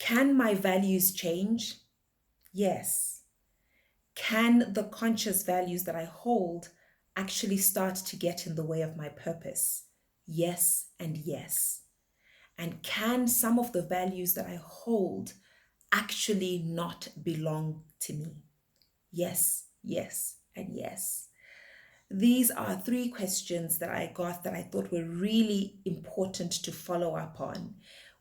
Can my values change? Yes. Can the conscious values that I hold actually start to get in the way of my purpose? Yes, and yes. And can some of the values that I hold actually not belong to me? Yes, yes, and yes. These are three questions that I got that I thought were really important to follow up on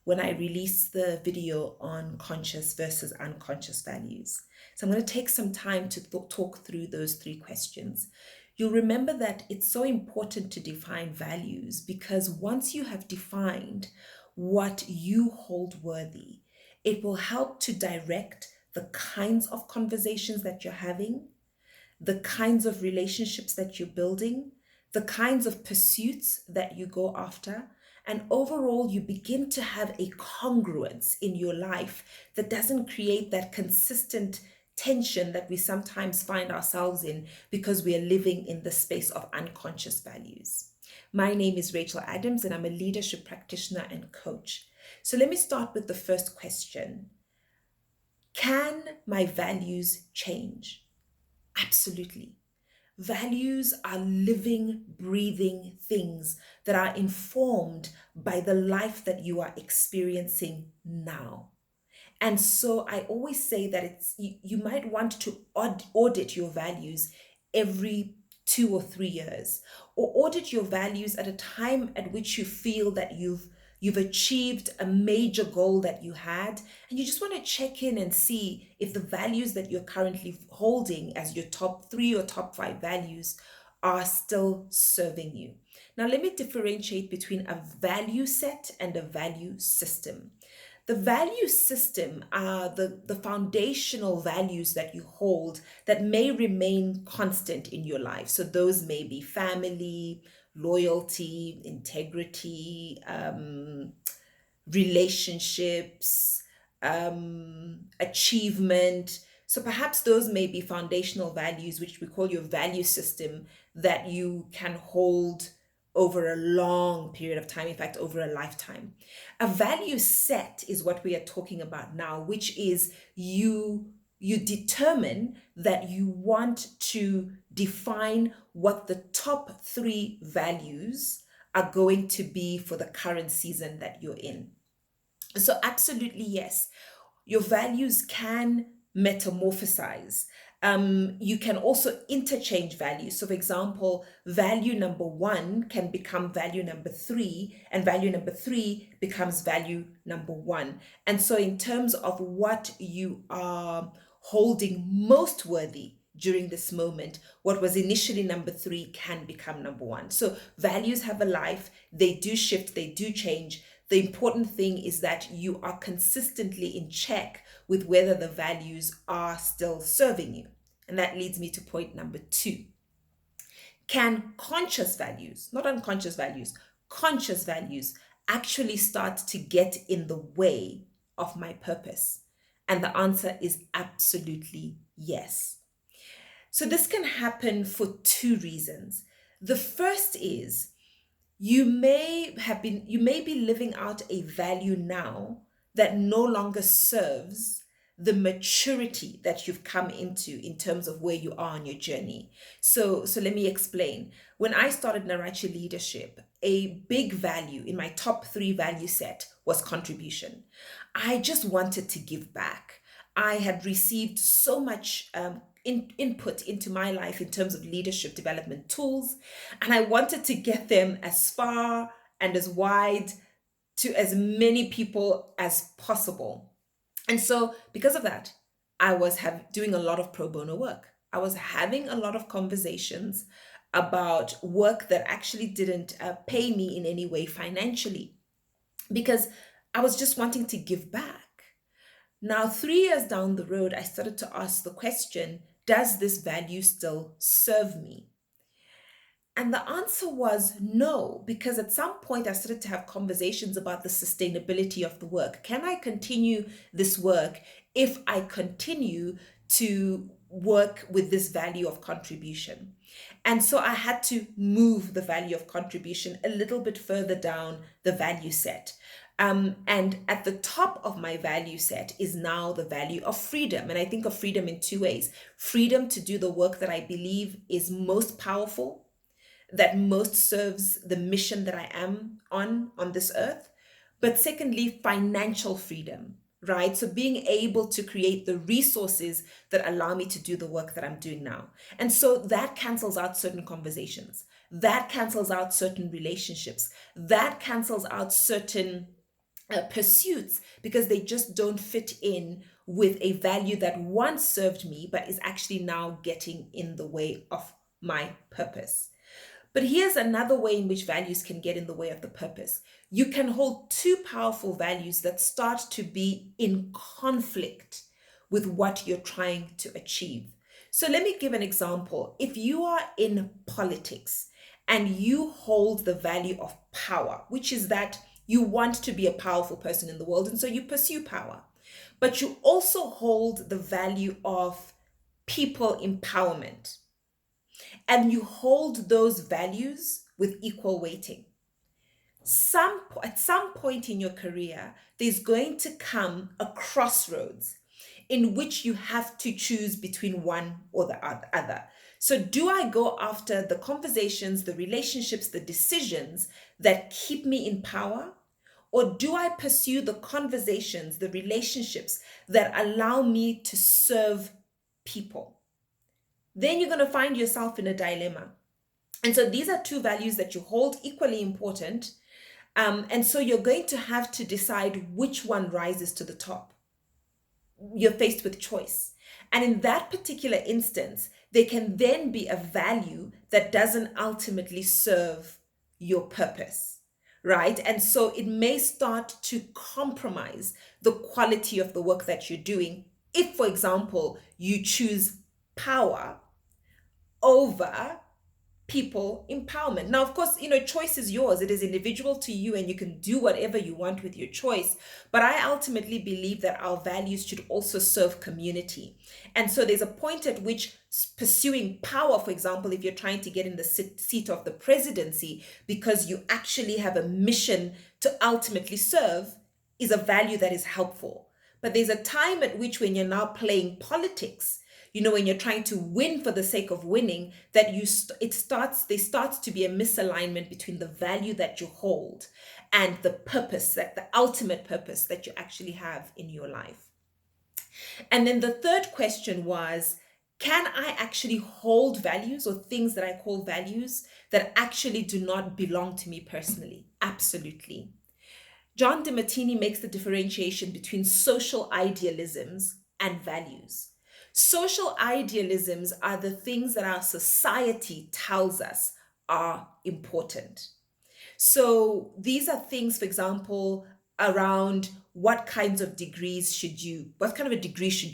when I released the video on conscious versus unconscious values. So I'm going to take some time to talk through those three questions. You'll remember that it's so important to define values because once you have defined what you hold worthy, it will help to direct the kinds of conversations that you're having, the kinds of relationships that you're building, the kinds of pursuits that you go after. And overall, you begin to have a congruence in your life that doesn't create that consistent tension that we sometimes find ourselves in because we are living in the space of unconscious values. My name is Rachel Adams, and I'm a leadership practitioner and coach. So let me start with the first question. Can my values change? Absolutely. Values are living, breathing things that are informed by the life that you are experiencing now. And so I always say that you might want to audit your values every 2 or 3 years, or audit your values at a time at which you feel that you've achieved a major goal that you had, and you just want to check in and see if the values that you're currently holding as your top 3 or top 5 values are still serving you. Now, let me differentiate between a value set and a value system. The value system are the foundational values that you hold that may remain constant in your life. So those may be family, loyalty, integrity, relationships, achievement. So perhaps those may be foundational values, which we call your value system, that you can hold over a long period of time, in fact, over a lifetime. A value set is what we are talking about now, which is you determine that you want to define what the top 3 values are going to be for the current season that you're in. So, absolutely, yes, your values can metamorphosize. You can also interchange values. So, for example, value number 1 can become value number 3, and value number 3 becomes value number 1. And so, in terms of what you are holding most worthy during this moment, what was initially number 3 can become number 1. So, values have a life, they do shift, they do change. The important thing is that you are consistently in check with whether the values are still serving you. And that leads me to point number 2. Can conscious values, not unconscious values, conscious values actually start to get in the way of my purpose? And the answer is absolutely yes. So this can happen for 2 reasons. The first is you may be living out a value now that no longer serves the maturity that you've come into in terms of where you are on your journey. So let me explain. When I started Narachi Leadership, a big value in my top 3 value set was contribution. I just wanted to give back. I had received so much input into my life in terms of leadership development tools, and I wanted to get them as far and as wide to as many people as possible. And so, because of that, I was doing a lot of pro bono work. I was having a lot of conversations about work that actually didn't pay me in any way financially because I was just wanting to give back. Now, 3 years down the road, I started to ask the question, does this value still serve me? And the answer was no, because at some point I started to have conversations about the sustainability of the work. Can I continue this work if I continue to work with this value of contribution? And so I had to move the value of contribution a little bit further down the value set. And at the top of my value set is now the value of freedom. And I think of freedom in two ways: freedom to do the work that I believe is most powerful, that most serves the mission that I am on this earth. But secondly, financial freedom, right? So being able to create the resources that allow me to do the work that I'm doing now. And so that cancels out certain conversations. That cancels out certain relationships. That cancels out certain pursuits, because they just don't fit in with a value that once served me but is actually now getting in the way of my purpose. But here's another way in which values can get in the way of the purpose. You can hold two powerful values that start to be in conflict with what you're trying to achieve. So let me give an example. If you are in politics and you hold the value of power, which is that you want to be a powerful person in the world, and so you pursue power, but you also hold the value of people empowerment, and you hold those values with equal weighting. At some point in your career, there's going to come a crossroads in which you have to choose between one or the other. So, do I go after the conversations, the relationships, the decisions that keep me in power? Or do I pursue the conversations, the relationships that allow me to serve people? Then you're going to find yourself in a dilemma. And so these are two values that you hold equally important. And so you're going to have to decide which one rises to the top. You're faced with choice. And in that particular instance, there can then be a value that doesn't ultimately serve your purpose, right? And so it may start to compromise the quality of the work that you're doing. If, for example, you choose power over people empowerment. Now, of course, choice is yours. It is individual to you, and you can do whatever you want with your choice. But I ultimately believe that our values should also serve community. And so there's a point at which pursuing power, for example, if you're trying to get in the seat of the presidency because you actually have a mission to ultimately serve, is a value that is helpful. But there's a time at which, when you're now playing politics, when you're trying to win for the sake of winning, that there starts to be a misalignment between the value that you hold and the purpose, that the ultimate purpose that you actually have in your life. And then the third question was, can I actually hold values or things that I call values that actually do not belong to me personally? Absolutely. John DeMartini makes the differentiation between social idealisms and values. Social idealisms are the things that our society tells us are important. So these are things, for example, around what kind of a degree should you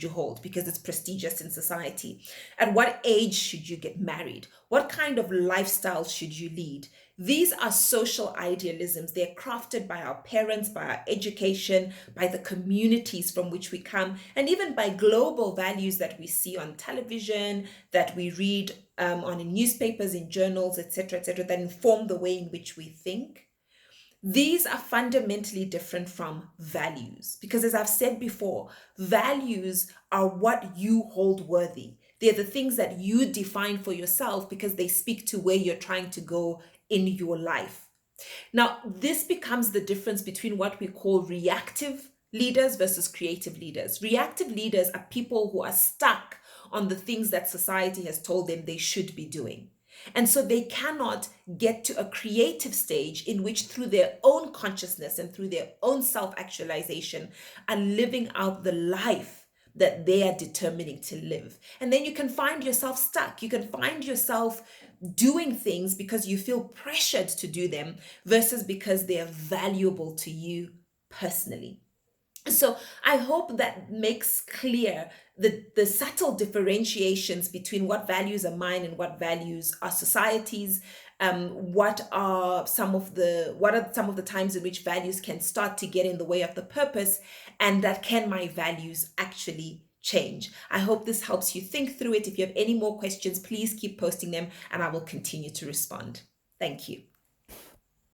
hold because it's prestigious in society? At what age should you get married? What kind of lifestyle should you lead? These are social idealisms. They're crafted by our parents, by our education, by the communities from which we come, and even by global values that we see on television, that we read on in newspapers, in journals, etc., that inform the way in which we think. These are fundamentally different from values because, as I've said before, values are what you hold worthy. They're the things that you define for yourself because they speak to where you're trying to go in your life. Now, this becomes the difference between what we call reactive leaders versus creative leaders. Reactive leaders are people who are stuck on the things that society has told them they should be doing. And so they cannot get to a creative stage in which, through their own consciousness and through their own self-actualization, are living out the life that they are determining to live. And then you can find yourself stuck. You can find yourself doing things because you feel pressured to do them versus because they are valuable to you personally. So I hope that makes clear the subtle differentiations between what values are mine and what values are society's. What are some of the times in which values can start to get in the way of the purpose, and that can my values actually change? I hope this helps you think through it. If you have any more questions, please keep posting them and I will continue to respond. Thank you.